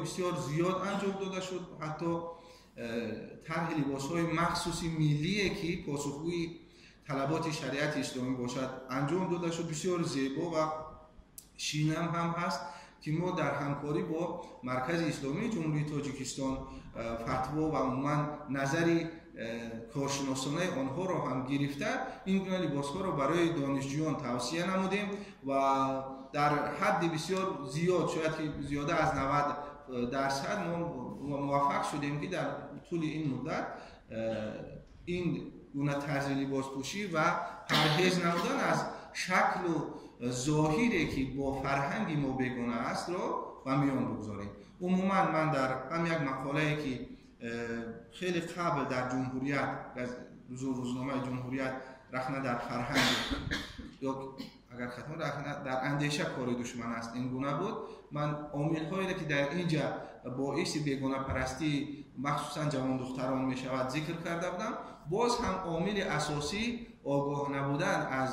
بسیار زیاد انجام داده شد. حتی طرح لباس‌های مخصوصی ملیه که پاسخگوی طلبات شریعت اسلامی باشد انجام داده شد. بسیار زیبا و شیرین هم هست که ما در همکاری با مرکز اسلامی جمهوری تاجیکستان فتوا و عموما نظری کارشناسانه آنها را هم گرفته این گونه لباس‌ها را برای دانشجویان توصیه نمودیم و در حد بسیار زیاد، شاید که زیاده از 90% ما موفق شدیم که در طول این مدت این گونه طرز لباس پوشی و پرهیز نمودن از شکل و ظاهری که با فرهنگ ما بیگانه است را و میان بگذاریم. عموما من در هم یک مقاله که خیلی قبل در جمهوریت روزنامه جمهوریت رخنه در فرهنگ یا اگر خطا رخنه در اندیشه کار دشمن است این گونه بود. من عامل هایی که در اینجا باعث بیگانه پرستی مخصوصا جوان دختران می شود ذکر کرده بودم. باز هم عامل اساسی آگاه نبودن از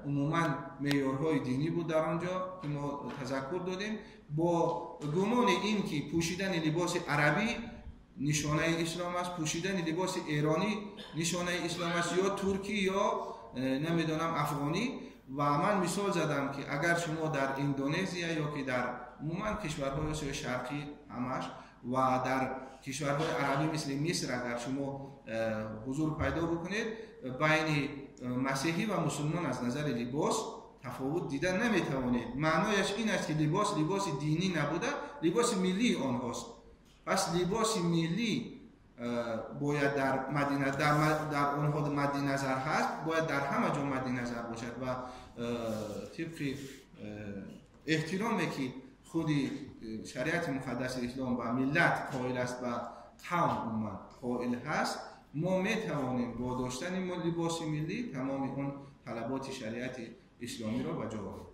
عموما معیارهای دینی بود در آنجا که ما تذکر دادیم. با گمان این که پوشیدن لباس عربی نشانه اسلام است، پوشیدن لباس ایرانی نشانه اسلام است یا ترکی یا نمیدونم افغانی. و من مثال زدم که اگر شما در اندونزیا یا که در عموما کشورهای آسیای شرقی همش و در کشورهای عربی مثل مصر اگر شما حضور پیدا بکنید بین مسیحی و مسلمان از نظر لباس تفاوت دیدن نمیتوانید. معنایش این است که لباس دینی نبوده، لباس ملی آنهاست. پس لباس ملی باید در مدینه در آنها مد نظر هست، باید در همه جا مد نظر باشد و طبق احترامی که خود شریعت مقدس اسلام و ملت قائل است و قوم قائل هست ما می توانیم با داشتن ما لباس ملی تمام اون طلبات شریعت اسلامی را به جا آوریم.